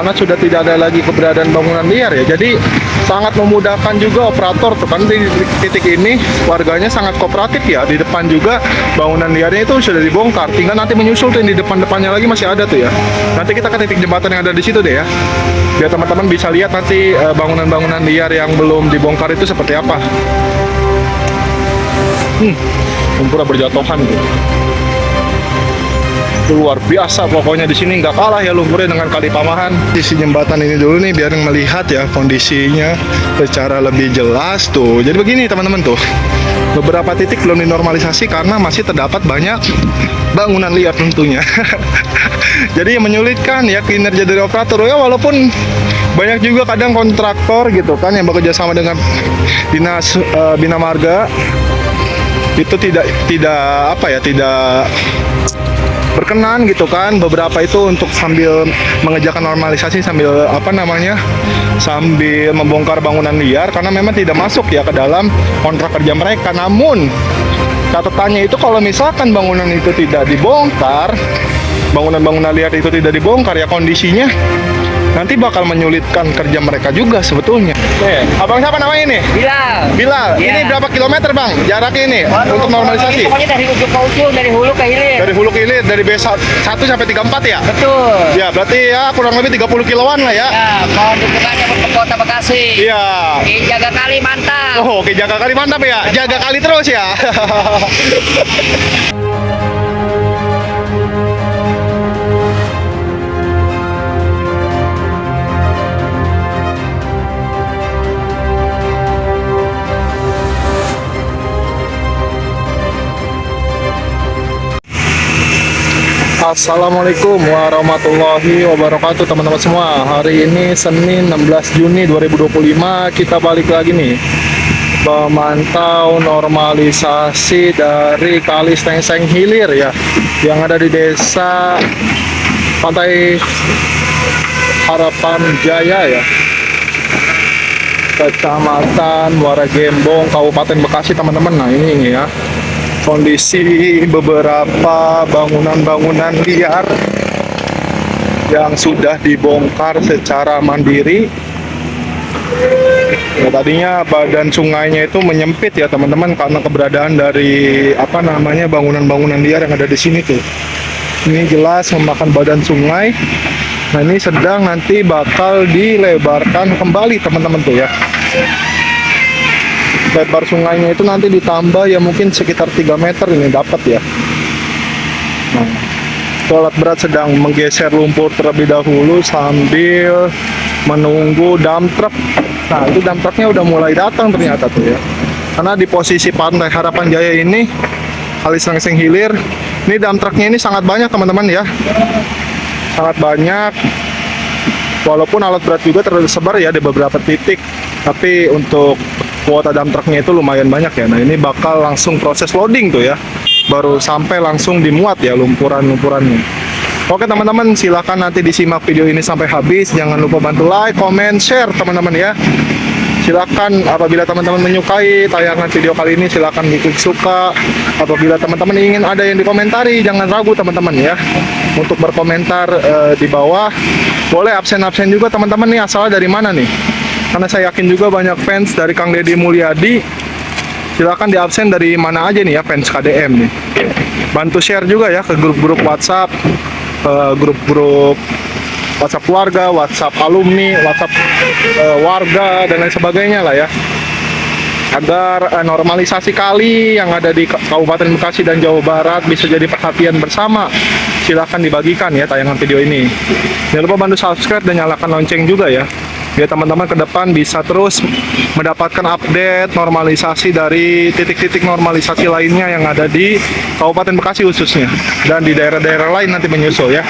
karena sudah tidak ada lagi keberadaan bangunan liar ya. Jadi sangat memudahkan juga operator tuh kan di titik ini warganya sangat kooperatif ya. Di depan juga bangunan liarnya itu sudah dibongkar, tinggal nanti menyusul tuh di depan-depannya lagi masih ada tuh ya. Nanti kita ke titik jembatan yang ada di situ deh ya, biar teman-teman bisa lihat nanti bangunan-bangunan liar yang belum dibongkar itu seperti apa. Lumpur berjatuhan gitu. Luar biasa pokoknya di sini, nggak kalah ya lumpurnya dengan Kali Pamahan. Sisi jembatan ini dulu nih biar melihat ya kondisinya secara lebih jelas tuh. Jadi begini teman-teman tuh, beberapa titik belum dinormalisasi karena masih terdapat banyak bangunan liar tentunya. Jadi menyulitkan ya kinerja dari operator ya, walaupun banyak juga kadang kontraktor gitu kan yang bekerja sama dengan dinas bina marga itu tidak berkenan gitu kan, beberapa itu untuk sambil mengerjakan normalisasi sambil sambil membongkar bangunan liar karena memang tidak masuk ya ke dalam kontrak kerja mereka. Namun catatannya itu kalau misalkan bangunan itu tidak dibongkar, bangunan-bangunan liar itu tidak dibongkar ya, kondisinya nanti bakal menyulitkan kerja mereka juga sebetulnya. Abang siapa namanya nih? Bilal. Ya. Ini berapa kilometer bang jaraknya ini untuk normalisasi? Pokoknya dari ujung ke ujung, dari hulu ke hilir. Dari hulu ke hilir, dari B1 sampai 34 ya? Betul. Ya berarti ya kurang lebih 30 kiloan lah ya. Ya, mohon dukungannya untuk Kota Bekasi. Iya. Jaga kali mantap. Oh, oke, jaga kali mantap ya. Jaga kali terus ya. Assalamualaikum warahmatullahi wabarakatuh teman-teman semua. Hari ini Senin 16 Juni 2025 kita balik lagi nih memantau normalisasi dari Kali Stengseng Hilir ya, yang ada di desa Pantai Harapan Jaya ya, Kecamatan Muara Gembong, Kabupaten Bekasi teman-teman. Nah ini ya kondisi beberapa bangunan-bangunan liar yang sudah dibongkar secara mandiri. Ya, tadinya badan sungainya itu menyempit ya teman-teman karena keberadaan dari bangunan-bangunan liar yang ada di sini tuh. Ini jelas memakan badan sungai. Nah ini sedang nanti bakal dilebarkan kembali teman-teman tuh ya. Lebar sungainya itu nanti ditambah ya mungkin sekitar 3 meter ini dapat ya. Nah, alat berat sedang menggeser lumpur terlebih dahulu sambil menunggu dump truck. Nah itu dump trucknya udah mulai datang ternyata tuh ya. Karena di posisi Pantai Harapan Jaya ini, Kali Stengseng Hilir, ini dump trucknya ini sangat banyak teman-teman ya. Sangat banyak. Walaupun alat berat juga tersebar ya di beberapa titik, tapi untuk kuota dump trucknya itu lumayan banyak ya. Nah ini bakal langsung proses loading tuh ya, baru sampai langsung dimuat ya lumpurannya. Oke teman-teman, silahkan nanti disimak video ini sampai habis. Jangan lupa bantu like, comment, share teman-teman ya. Silahkan apabila teman-teman menyukai tayangan video kali ini, silahkan diklik suka. Apabila teman-teman ingin ada yang dikomentari, jangan ragu teman-teman ya untuk berkomentar di bawah. Boleh absen-absen juga teman-teman nih, asalnya dari mana nih, karena saya yakin juga banyak fans dari Kang Deddy Mulyadi. Silakan di absen dari mana aja nih ya, fans KDM nih. Bantu share juga ya ke grup-grup WhatsApp, grup-grup WhatsApp keluarga, WhatsApp alumni, WhatsApp warga dan lain sebagainya lah ya, agar normalisasi kali yang ada di Kabupaten Bekasi dan Jawa Barat bisa jadi perhatian bersama. Silahkan dibagikan ya tayangan video ini. Jangan lupa bantu subscribe dan nyalakan lonceng juga ya, biar teman-teman ke depan bisa terus mendapatkan update normalisasi dari titik-titik normalisasi lainnya yang ada di Kabupaten Bekasi khususnya, dan di daerah-daerah lain nanti menyusul ya.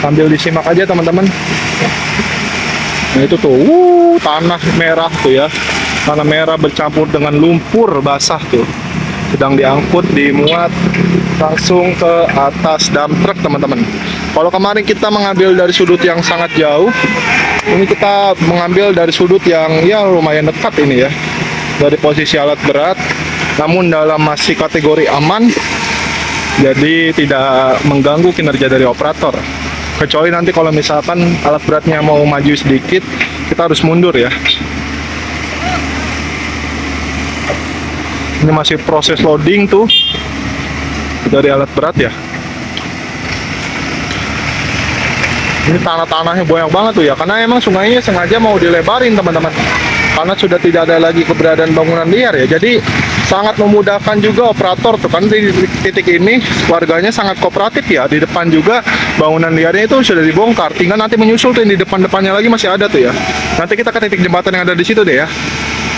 Sambil disimak aja teman-teman. Nah itu tuh tanah merah tuh ya, tanah merah bercampur dengan lumpur basah tuh, sedang diangkut, dimuat langsung ke atas dump truck teman-teman. Kalau kemarin kita mengambil dari sudut yang sangat jauh, ini kita mengambil dari sudut yang ya lumayan dekat ini ya, dari posisi alat berat, namun dalam masih kategori aman, jadi tidak mengganggu kinerja dari operator. Kecuali nanti kalau misalkan alat beratnya mau maju sedikit, kita harus mundur ya. Ini masih proses loading tuh dari alat berat ya. Ini tanah-tanahnya banyak banget tuh ya, karena emang sungainya sengaja mau dilebarin teman-teman. Karena sudah tidak ada lagi keberadaan bangunan liar ya, jadi sangat memudahkan juga operator tuh kan. Di titik ini warganya sangat kooperatif ya. Di depan juga bangunan liarnya itu sudah dibongkar, tinggal nanti menyusul tuh yang di depan-depannya lagi masih ada tuh ya. Nanti kita ke titik jembatan yang ada di situ deh ya,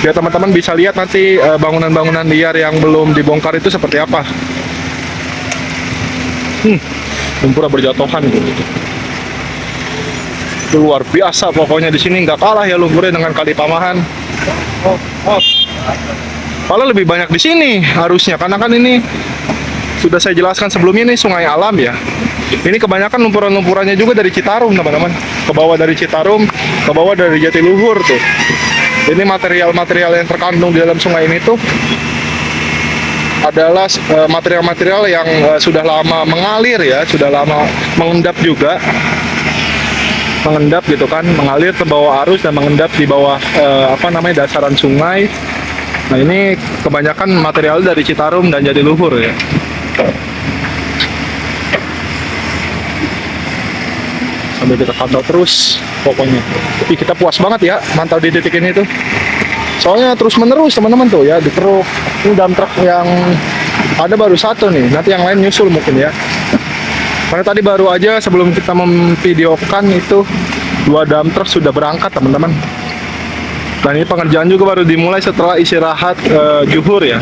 biar teman-teman bisa lihat nanti bangunan-bangunan liar yang belum dibongkar itu seperti apa. Lumpur berjatuhan gitu. Itu luar biasa pokoknya, di sini nggak kalah ya lumpurnya dengan Kali Pamahan. Malah lebih banyak di sini harusnya, karena kan ini sudah saya jelaskan sebelumnya, ini sungai alam ya. Ini kebanyakan lumpuran-lumpurannya juga dari Citarum teman-teman, ke bawah dari Citarum, ke bawah dari Jatiluhur tuh. Ini material-material yang terkandung di dalam sungai ini tuh adalah material-material yang sudah lama mengalir ya, sudah lama mengendap juga. Mengendap gitu kan, mengalir ke bawah arus dan mengendap di bawah dasaran sungai. Nah ini kebanyakan material dari Citarum dan Jatiluhur ya. Sambil kita pantau terus pokoknya. Tapi kita puas banget ya mantau di titik ini tuh. Soalnya terus menerus teman-teman tuh ya, di truk. Ini dump truck yang ada baru satu nih, nanti yang lain nyusul mungkin ya. Karena tadi baru aja sebelum kita memvideokan itu 2 dump truck sudah berangkat teman-teman. Dan ini pengerjaan juga baru dimulai setelah istirahat zuhur ya.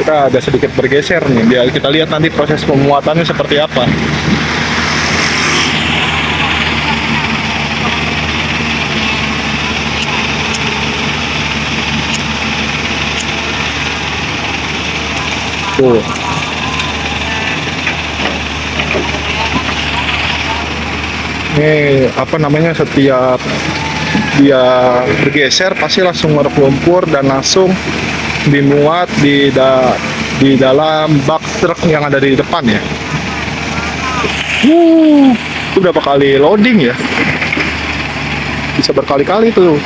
Kita agak sedikit bergeser nih, biar kita lihat nanti proses pemuatannya seperti apa. Tuh. Ini setiap dia bergeser pasti langsung ngeruk lumpur dan langsung dimuat di dalam bak truk yang ada di depan ya. Itu berapa kali loading ya, bisa berkali-kali tuh.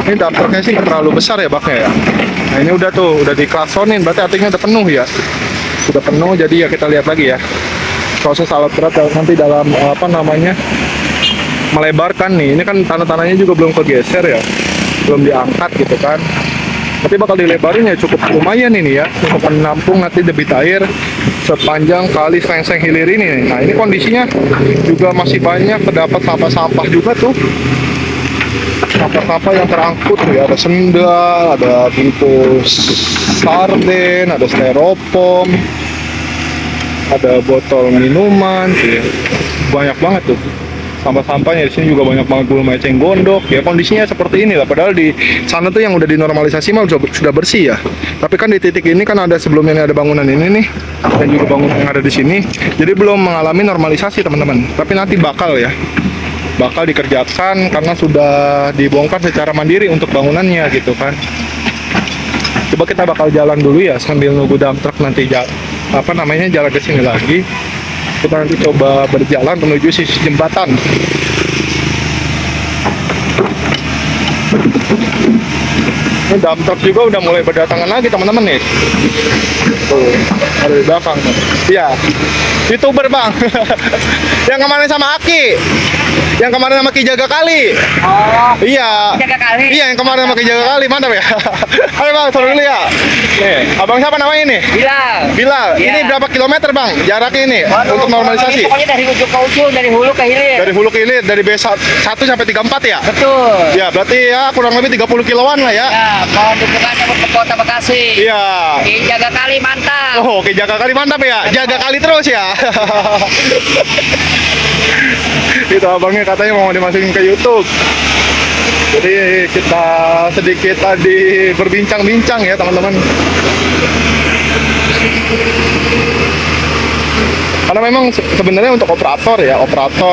Ini dump truknya sih nggak terlalu besar ya baknya ya. Nah ini udah diklasonin, berarti artinya udah penuh ya. Sudah penuh, jadi ya kita lihat lagi ya proses alat berat nanti dalam melebarkan nih. Ini kan tanah-tanahnya juga belum kegeser ya, belum diangkat gitu kan. Tapi bakal dilebarin ya, cukup lumayan ini ya untuk menampung nanti debit air sepanjang Kali Slengseng Hilir ini. Nah ini kondisinya juga masih banyak terdapat sampah-sampah juga tuh, sampah-sampah yang terangkut tuh ya. Ada sendal, ada bungkus sarden, ada styrofoam, ada botol minuman tuh ya. Banyak banget tuh sampah-sampahnya. Di sini juga banyak banget bulu eceng gondok ya. Kondisinya seperti ini lah, padahal di sana tuh yang udah dinormalisasi mah sudah bersih ya. Tapi kan di titik ini kan ada sebelumnya ada bangunan ini nih, dan juga bangunan yang ada di sini, jadi belum mengalami normalisasi teman-teman. Tapi nanti bakal dikerjakan karena sudah dibongkar secara mandiri untuk bangunannya gitu kan. Coba kita bakal jalan dulu ya sambil nunggu dump truck nanti jalan ke sini lagi. Kita nanti coba berjalan menuju sisi jembatan. Ini dump truck juga udah mulai berdatangan lagi teman-teman nih. Tuh, ada di belakang. Iya, YouTuber bang. Yang kemarin sama Aki. Yang kemarin sama Ki Jaga Kali. Oh. Iya. Jaga Kali. Iya, yang kemarin sama Ki Jaga Kali, mantap ya. Ayo bang, turun dulu ya. Nih, abang siapa namanya ini? Bilal. Bilal. Iya. Ini berapa kilometer bang jaraknya ini untuk normalisasi? Pokoknya dari ujung ke ujung, dari hulu ke hilir. Dari hulu ke hilir, dari B1 sampai 34 ya? Betul. Ya, berarti ya kurang lebih 30 kiloan lah ya. Ya, mohon dukungannya untuk Kota Bekasi. Iya. Ki Jaga Kali mantap. Oh, oke, Jaga Kali mantap ya. Jaga Kali terus ya. Itu abangnya katanya mau dimasukin ke YouTube. Jadi kita sedikit tadi berbincang-bincang ya teman-teman. Karena memang sebenarnya untuk operator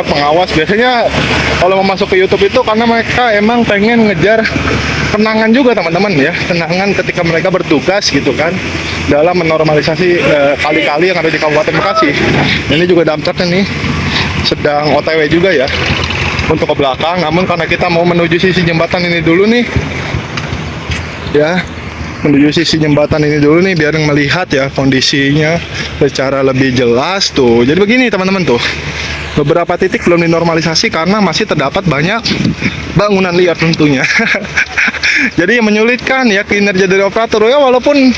pengawas biasanya kalau mau masuk ke YouTube itu karena mereka emang pengen ngejar kenangan juga teman-teman ya, kenangan ketika mereka bertugas gitu kan. dalam menormalisasi kali-kali yang ada di Kabupaten Bekasi. Ini juga dump truck ini sedang OTW juga ya untuk ke belakang. Namun karena kita mau menuju sisi jembatan ini dulu nih, ya menuju sisi jembatan ini dulu nih biar melihat ya kondisinya secara lebih jelas tuh. Jadi begini teman-teman tuh, beberapa titik belum dinormalisasi karena masih terdapat banyak bangunan liar tentunya. Jadi menyulitkan ya kinerja dari operator ya, walaupun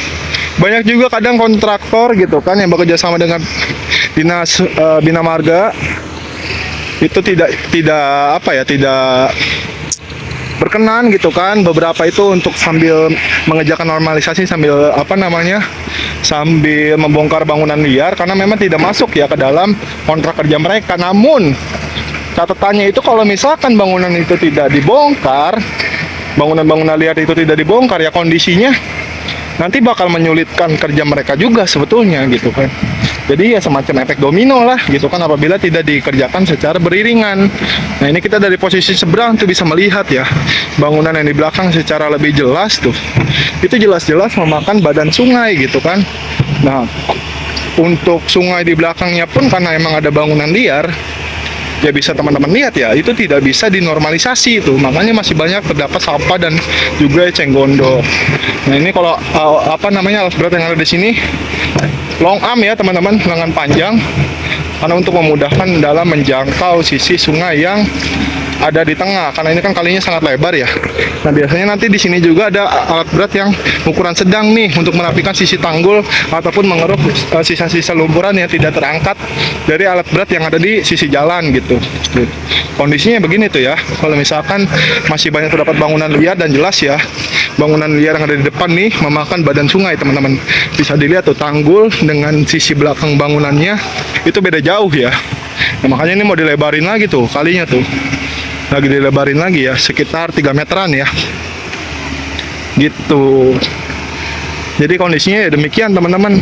banyak juga kadang kontraktor gitu kan yang bekerja sama dengan dinas bina marga itu tidak berkenan gitu kan, beberapa itu untuk sambil mengerjakan normalisasi sambil sambil membongkar bangunan liar karena memang tidak masuk ya ke dalam kontrak kerja mereka. Namun catatannya itu kalau misalkan bangunan itu tidak dibongkar, bangunan-bangunan liar itu tidak dibongkar ya kondisinya nanti bakal menyulitkan kerja mereka juga sebetulnya gitu kan. Jadi ya semacam efek domino lah gitu kan apabila tidak dikerjakan secara beriringan. Nah ini kita dari posisi seberang tuh bisa melihat ya bangunan yang di belakang secara lebih jelas tuh. Itu jelas-jelas memakan badan sungai gitu kan. Nah untuk sungai di belakangnya pun karena emang ada bangunan liar, ya bisa teman-teman lihat ya itu tidak bisa dinormalisasi itu, makanya masih banyak terdapat sampah dan juga eceng gondok. Nah ini kalau alat berat yang ada di sini long arm ya teman-teman, lengan panjang, karena untuk memudahkan dalam menjangkau sisi sungai yang ada di tengah karena ini kan kalinya sangat lebar ya. Nah biasanya nanti di sini juga ada alat berat yang ukuran sedang nih untuk merapikan sisi tanggul ataupun mengeruk sisa-sisa lumpuran yang tidak terangkat dari alat berat yang ada di sisi jalan gitu. Kondisinya begini tuh ya, kalau misalkan masih banyak terdapat bangunan liar dan jelas ya bangunan liar yang ada di depan nih memakan badan sungai teman-teman. Bisa dilihat tuh tanggul dengan sisi belakang bangunannya itu beda jauh ya. Nah, makanya ini mau dilebarin lagi tuh kalinya tuh. Lagi dilebarin lagi ya sekitar 3 meteran ya gitu. Jadi kondisinya ya demikian teman-teman.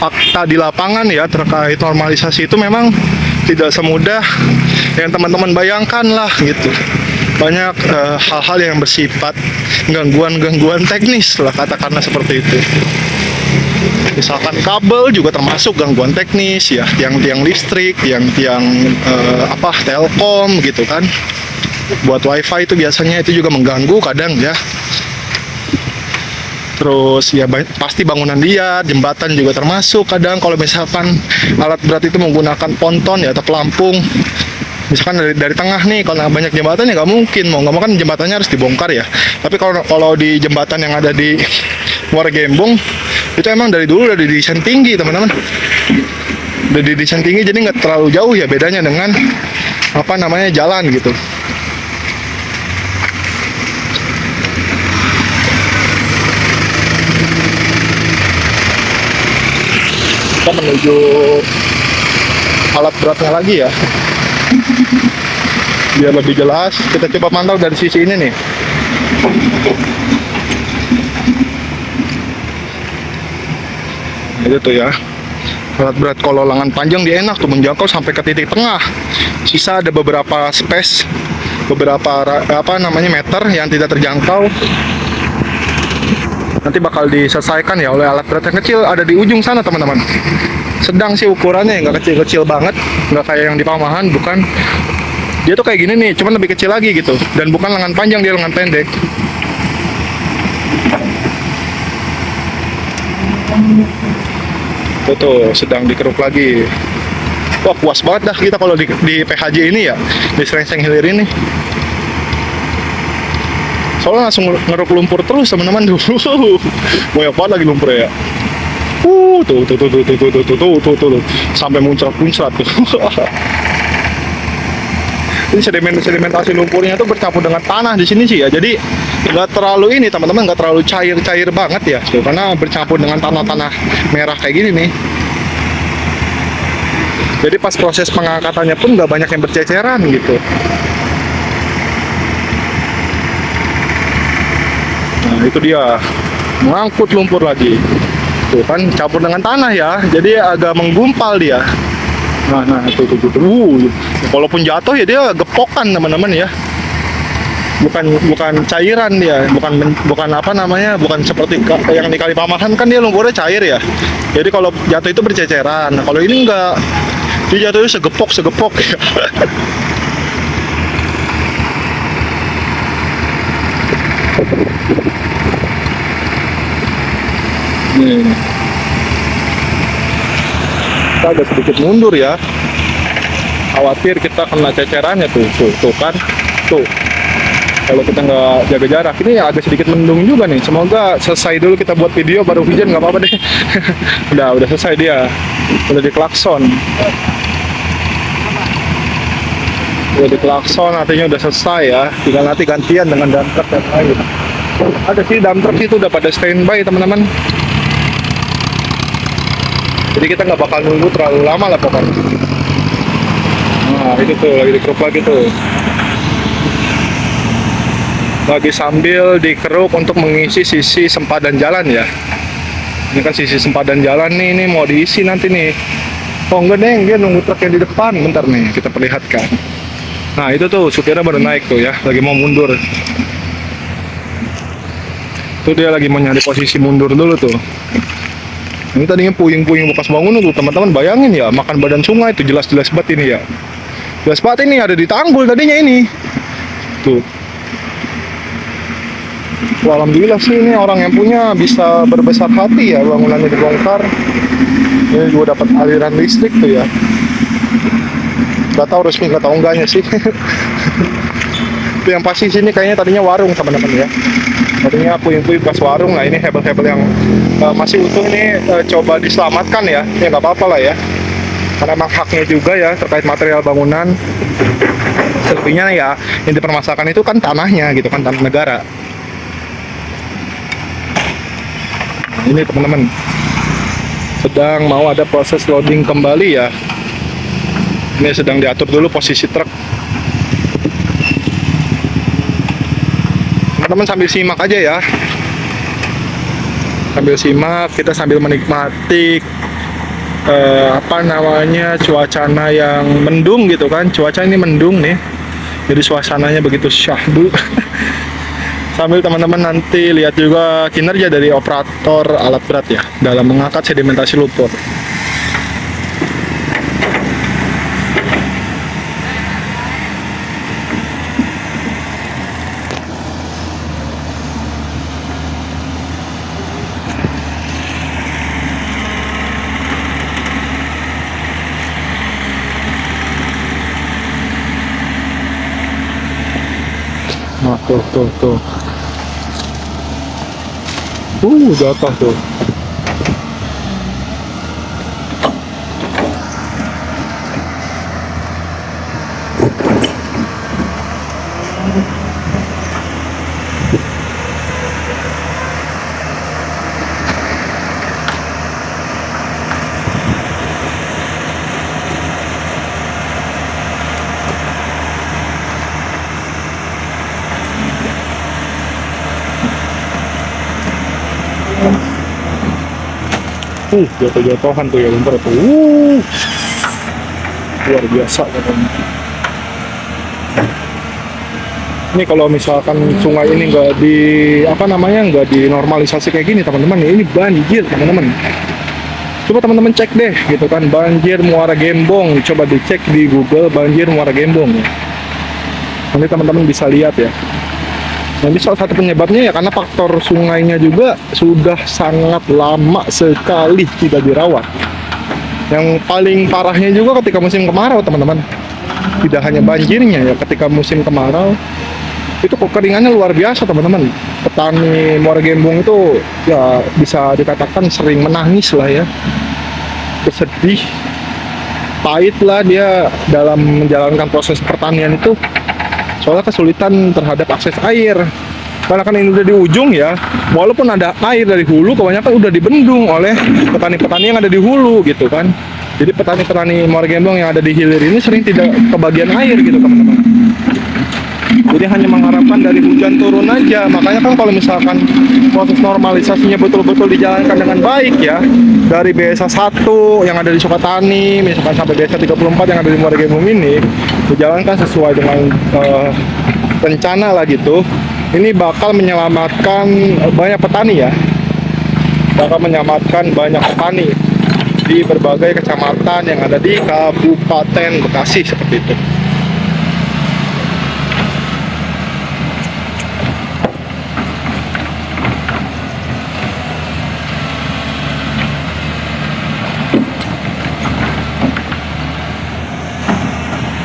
Fakta di lapangan ya terkait normalisasi itu memang tidak semudah yang teman-teman bayangkan lah gitu. Banyak hal-hal yang bersifat gangguan-gangguan teknis lah katakanlah seperti itu. Misalkan kabel juga termasuk gangguan teknis ya, tiang-tiang listrik, tiang-tiang telkom gitu kan. Buat wifi itu biasanya itu juga mengganggu kadang ya. Terus ya pasti bangunan liar, jembatan juga termasuk kadang kalau misalkan alat berat itu menggunakan ponton ya atau pelampung. Misalkan dari tengah nih, kalau banyak jembatan ya nggak mungkin, mau nggak mau kan jembatannya harus dibongkar ya. Tapi kalau di jembatan yang ada di Muara Gembong itu emang dari dulu udah didesain tinggi teman-teman, udah didesain tinggi jadi nggak terlalu jauh ya bedanya dengan jalan gitu. Kita menuju alat beratnya lagi ya biar lebih jelas. Kita coba pantau dari sisi ini nih. Itu tuh ya alat berat kalau lengan panjang dia enak tuh menjangkau sampai ke titik tengah. Sisa ada beberapa space, beberapa meter yang tidak terjangkau. Nanti bakal diselesaikan ya oleh alat berat yang kecil ada di ujung sana teman-teman. Sedang sih ukurannya, nggak kecil-kecil banget, nggak kayak yang di Pamahan, bukan. Dia tuh kayak gini nih, cuman lebih kecil lagi gitu. Dan bukan lengan panjang, dia lengan pendek. Tuh, sedang dikeruk lagi. Wah, puas banget dah kita kalau di PHJ ini ya, di Serengseng Hilir ini. Soalnya langsung ngeruk lumpur terus teman-teman dulu. Banyak banget lagi lumpur ya. Tuh, sampai muncrat-muncrat tuh. Ini sedimentasi lumpurnya tuh bercampur dengan tanah di sini sih ya. Jadi nggak terlalu ini teman-teman, nggak terlalu cair banget ya. Tuh, karena bercampur dengan tanah-tanah merah kayak gini nih. Jadi pas proses pengangkatannya pun nggak banyak yang berceceran gitu. Nah itu dia mengangkut lumpur lagi. Tuh kan campur dengan tanah ya, jadi agak menggumpal dia. Nah tuh. Walaupun jatuh ya dia gepokan teman-teman ya. bukan cairan dia, bukan apa namanya, bukan seperti yang di Kali Pamahan kan dia lumpurnya cair ya. Jadi kalau jatuh itu berceceran. Nah, kalau ini enggak, dia jatuhnya segepok ya. Nih. Kita agak sedikit mundur ya. Khawatir kita kena cecerannya tuh kan. Tuh. Kalau kita nggak jaga jarak, ini agak sedikit mendung juga nih. Semoga selesai dulu kita buat video, baru hujan nggak apa-apa deh. udah selesai dia. Udah diklakson. Udah diklakson, artinya udah selesai ya. Tinggal nanti gantian dengan dump truck yang lain. Ada sih dump truck itu udah pada standby teman-teman. Jadi kita nggak bakal nunggu terlalu lama lah pokoknya. Nah itu tuh lagi dikeruk lagi tuh. Lagi sambil dikeruk untuk mengisi sisi sempadan jalan ya. Ini kan sisi sempadan jalan nih, ini mau diisi nanti nih. Oh enggak deh, dia nunggu truk yang di depan. Bentar nih, kita perlihatkan. Nah itu tuh supirnya baru naik tuh ya, lagi mau mundur. Tuh dia lagi mau nyari posisi mundur dulu tuh. Ini tadinya puing-puing bekas bangunan tuh teman-teman, bayangin ya, makan badan sungai itu jelas-jelas banget ini ya. Jelas banget ini ada di tanggul tadinya ini. Tuh. Wah, alhamdulillah sih ini orang yang punya bisa berbesar hati ya, bangunannya dibongkar. Ini juga dapat aliran listrik tuh ya. Gak tahu resmi, gak tahu enggaknya sih. Tapi yang pasti sini kayaknya tadinya warung teman-teman ya. Tadinya puing-puing bekas warung. Nah ini hebel-hebel yang masih utuh ini coba diselamatkan ya. Ya nggak apa-apa lah ya. Karena emang haknya juga ya terkait material bangunan. Selebihnya ya yang dipermasalahkan itu kan tanahnya gitu kan, tanah negara. Nah, ini teman-teman sedang mau ada proses loading kembali ya. Ini sedang diatur dulu posisi truk. Teman-teman sambil simak aja ya. Sambil simak, kita sambil menikmati apa namanya, cuacana yang mendung gitu kan. Cuaca ini mendung nih. Jadi suasananya begitu syahdu. Sambil teman-teman nanti lihat juga kinerja dari operator alat berat ya dalam mengangkat sedimentasi lumpur. Nah, tuh. Jatuh tuh. Jatuh-jatuhan tuh ya lumpur tuh. Luar biasa katanya. Ini kalau misalkan sungai ini nggak dinormalisasi kayak gini teman-teman, ini banjir teman-teman. Coba teman-teman cek deh gitu kan, banjir Muara Gembong, coba dicek di Google banjir Muara Gembong. Nanti teman-teman bisa lihat ya. Nanti salah satu penyebabnya ya karena faktor sungainya juga sudah sangat lama sekali tidak dirawat. Yang paling parahnya juga ketika musim kemarau teman-teman. Tidak hanya banjirnya ya, ketika musim kemarau itu kekeringannya luar biasa teman-teman. Petani Muara Gembong itu ya bisa dikatakan sering menangis lah ya. Bersedih, pahit lah dia dalam menjalankan proses pertanian itu. Soalnya kesulitan terhadap akses air. Karena kan ini udah di ujung ya, walaupun ada air dari hulu, kebanyakan udah dibendung oleh petani-petani yang ada di hulu gitu kan. Jadi petani-petani Muara Gembong yang ada di hilir ini sering tidak kebagian air gitu teman-teman. Jadi hanya mengharapkan dari hujan turun aja. Makanya kan kalau misalkan proses normalisasinya betul-betul dijalankan dengan baik ya, dari BSA 1 yang ada di Sukatani, misalkan sampai BSA 34 yang ada di Muara Gembong ini, dijalankan sesuai dengan rencana lah gitu. Ini bakal menyelamatkan banyak petani ya. Bakal menyelamatkan banyak petani di berbagai kecamatan yang ada di Kabupaten Bekasi seperti itu.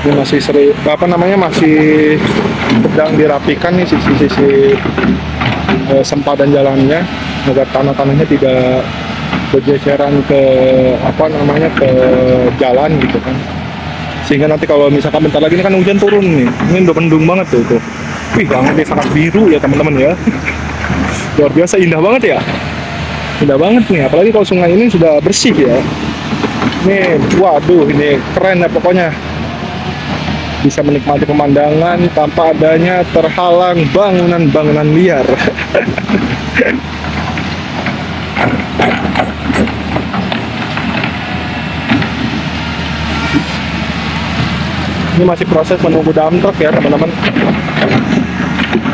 Ini masih masih sedang dirapikan nih sisi-sisi sempadan jalannya agar tanah-tanahnya tidak bergeseran ke ke jalan gitu kan, sehingga nanti kalau misalkan bentar lagi ini kan hujan turun nih, ini udah mendung banget tuh. Wih, langitnya sangat biru ya teman-teman ya. Luar biasa indah banget ya, indah banget nih, apalagi kalau sungai ini sudah bersih ya. Ini waduh, ini keren ya pokoknya, bisa menikmati pemandangan tanpa adanya terhalang bangunan-bangunan liar. Ini masih proses menunggu dump truck ya teman-teman,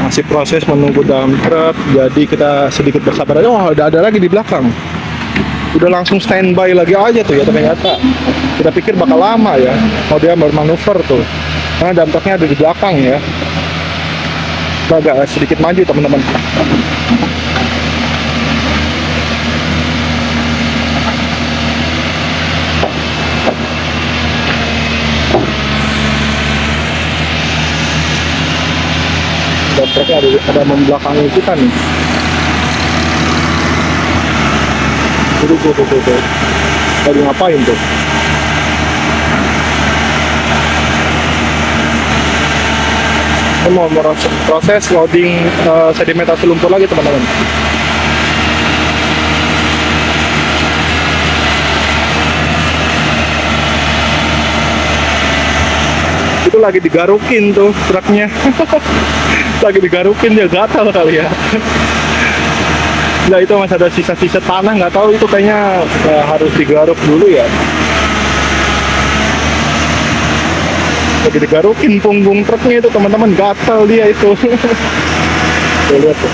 masih proses menunggu dump truck, jadi kita sedikit bersabar aja. Wah, udah ada lagi di belakang, udah langsung standby lagi aja tuh ya. Ternyata kita pikir bakal lama ya kalau dia bermanuver tuh, karena dump trucknya ada di belakang ya. Kita agak sedikit maju teman-teman. Dump trucknya ada membelakangi kita nih. Tuh. Lagi ngapain tuh? Ini mau proses loading sedimentasi lumpur lagi teman-teman. Itu lagi digarukin tuh truknya. Lagi digarukin, dia gatal kali ya. Nah, itu masih ada sisa-sisa tanah, nggak tahu itu kayaknya harus digaruk dulu ya. Lagi digarukin punggung truknya itu teman-teman, gatal dia itu. Tuh, lihat tuh.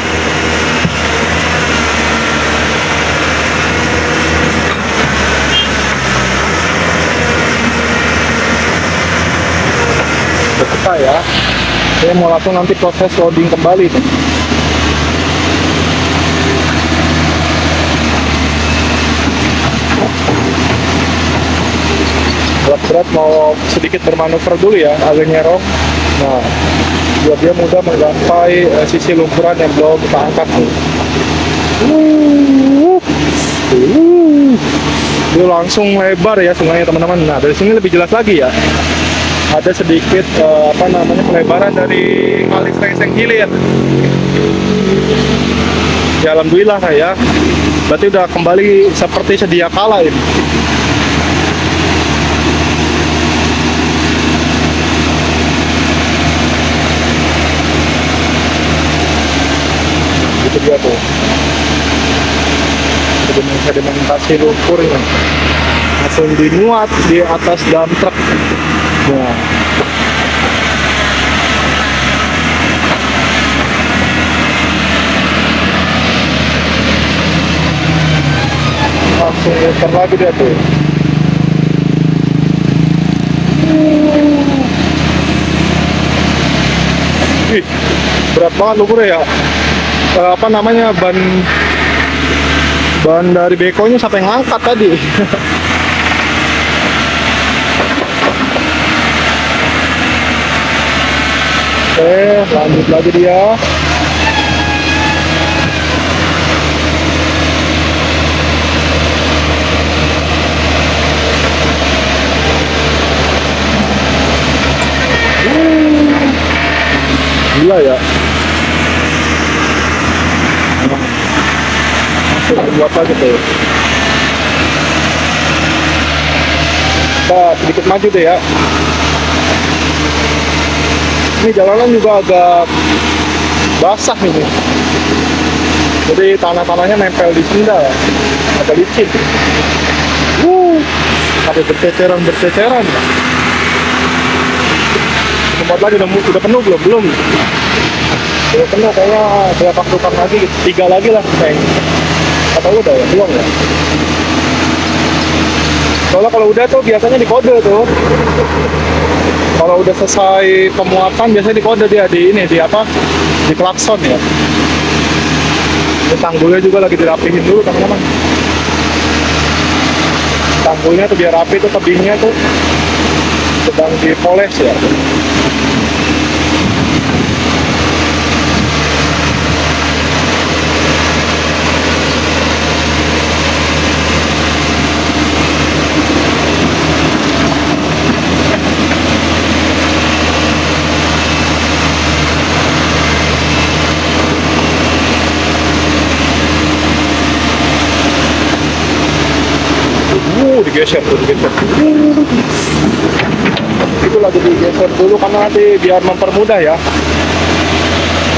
Kita ya, saya mau langsung nanti proses loading kembali tuh. Berat mau sedikit bermanuver dulu ya, agak nyerok. Nah, biar dia mudah menggapai sisi lumpuran yang belum kita angkat nih. Dia langsung lebar ya sungainya teman-teman. Nah, dari sini lebih jelas lagi ya. Ada sedikit pelebaran dari Kali Slengseng Hilir. Ya alhamdulillah ya. Berarti udah kembali seperti sedia kala ini. Itu dia tuh. Sedimentasi lumpurnya langsung dimuat di atas dump truck. Nah, langsung muter lagi dia tuh. Ih, berat banget lumpurnya ya. Ban dari bekonya sampai ngangkat tadi. Oke, lanjut lagi dia. Gila ya. Buat lagi tuh. Kita sedikit maju deh ya. Ini jalanan juga agak basah ini. Jadi tanah-tanahnya nempel di sini dah. Agak licin. Ada berceceran. Tempat lagi udah penuh belum? Belum. Itu kena kayaknya berapa tukang lagi, 3 lagi lah kayaknya. Atau udah ya, belum ya. Soalnya kalau udah tuh biasanya dikode tuh. Kalau udah selesai pemuatan biasanya dikode dia di ini, di apa? Di klakson ya. Ini tanggulnya juga lagi dirapihin dulu teman-teman. Tanggulnya tuh biar rapi tuh, tebingnya tuh sedang dipoles ya. Digeser tuh, digeser. Itu lagi digeser dulu karena nanti biar mempermudah ya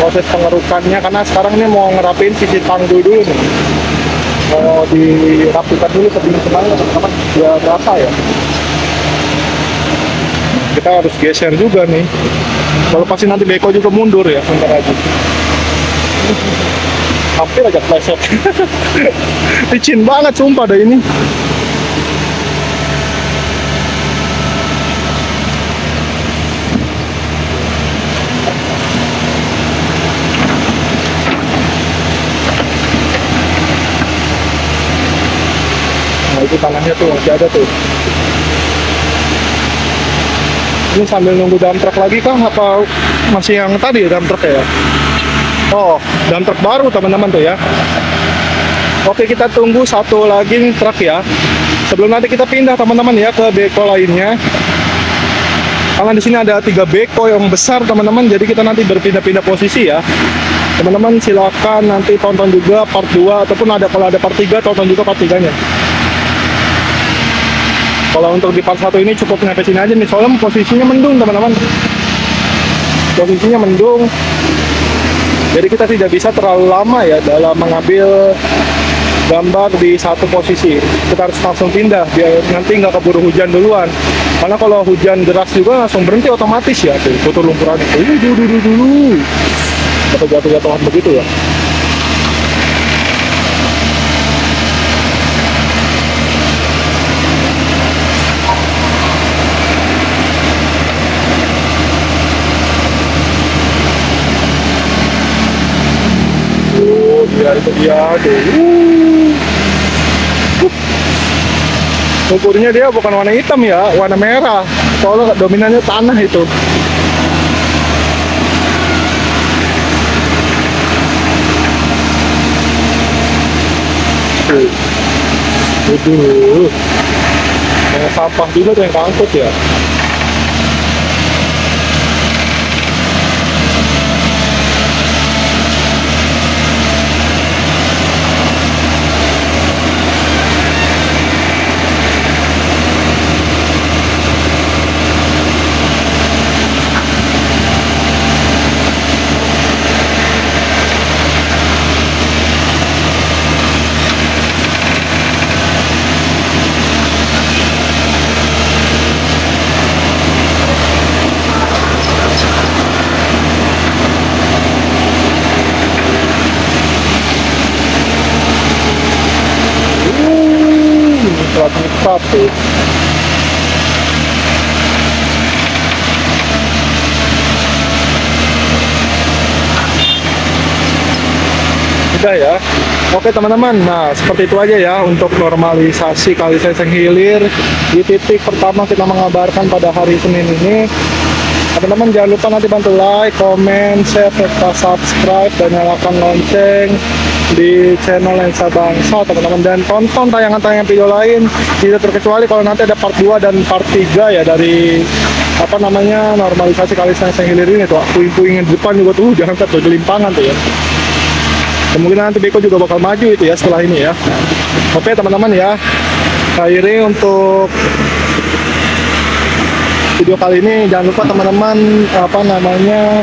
proses pengerukannya, karena sekarang ini mau ngerapin sisi tanggul dulu nih. Mau dirapikan dulu sebelum semuanya teman-teman biar berasa ya. Kita harus geser juga nih. Kalau pasti nanti beko juga mundur ya, bentar aja. Hampir aja pleset. Licin banget sumpah dah ini. Nah itu tanahnya tuh masih ada tuh. Ini sambil nunggu dump truck lagi kah? Apa masih yang tadi dump truck ya? Oh, dump truck baru teman-teman tuh ya. Oke, kita tunggu satu lagi truk ya. Sebelum nanti kita pindah teman-teman ya ke beko lainnya. Karena di sini ada 3 beko yang besar teman-teman, jadi kita nanti berpindah-pindah posisi ya. Teman-teman silakan nanti tonton juga part 2 ataupun kalau ada part 3 tonton juga part 3-nya. Kalau untuk di part 1 ini cukup sampai sini aja nih, soalnya posisinya mendung teman-teman. Posisinya mendung. Jadi kita tidak bisa terlalu lama ya dalam mengambil gambar di satu posisi. Kita harus langsung pindah biar nanti nggak keburu hujan duluan. Karena kalau hujan deras juga langsung berhenti otomatis ya. Tuh, foto lumpuran itu. Dulu. Jatuh-jatuhan begitu ya. Ya itu dia tuh. Lumpurnya dia bukan warna hitam ya, warna merah. Soalnya dominannya tanah itu. Waduh. Yang sampah juga tuh yang keangkut ya. Satu. Udah ya. Oke teman-teman, nah seperti itu aja ya untuk normalisasi Kali Seseng Hilir. Di titik pertama kita mengabarkan pada hari Senin ini. Teman-teman jangan lupa nanti bantu like, comment, share, serta subscribe dan nyalakan lonceng di channel Lensa Bangsa teman-teman, dan tonton tayangan-tayangan video lain, tidak terkecuali kalau nanti ada part 2 dan part 3 ya dari apa namanya normalisasi Kali Seseng Hilir ini tuh. Puing-puingin depan juga tuh jangan tuh gelimpangan tuh ya. Kemungkinan nanti beko juga bakal maju itu ya setelah ini ya. Oke teman-teman ya, akhirnya untuk video kali ini jangan lupa teman-teman apa namanya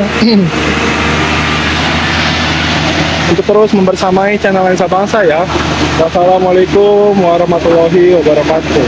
untuk terus membersamai channel Lensa Bangsa ya. Wassalamualaikum warahmatullahi wabarakatuh.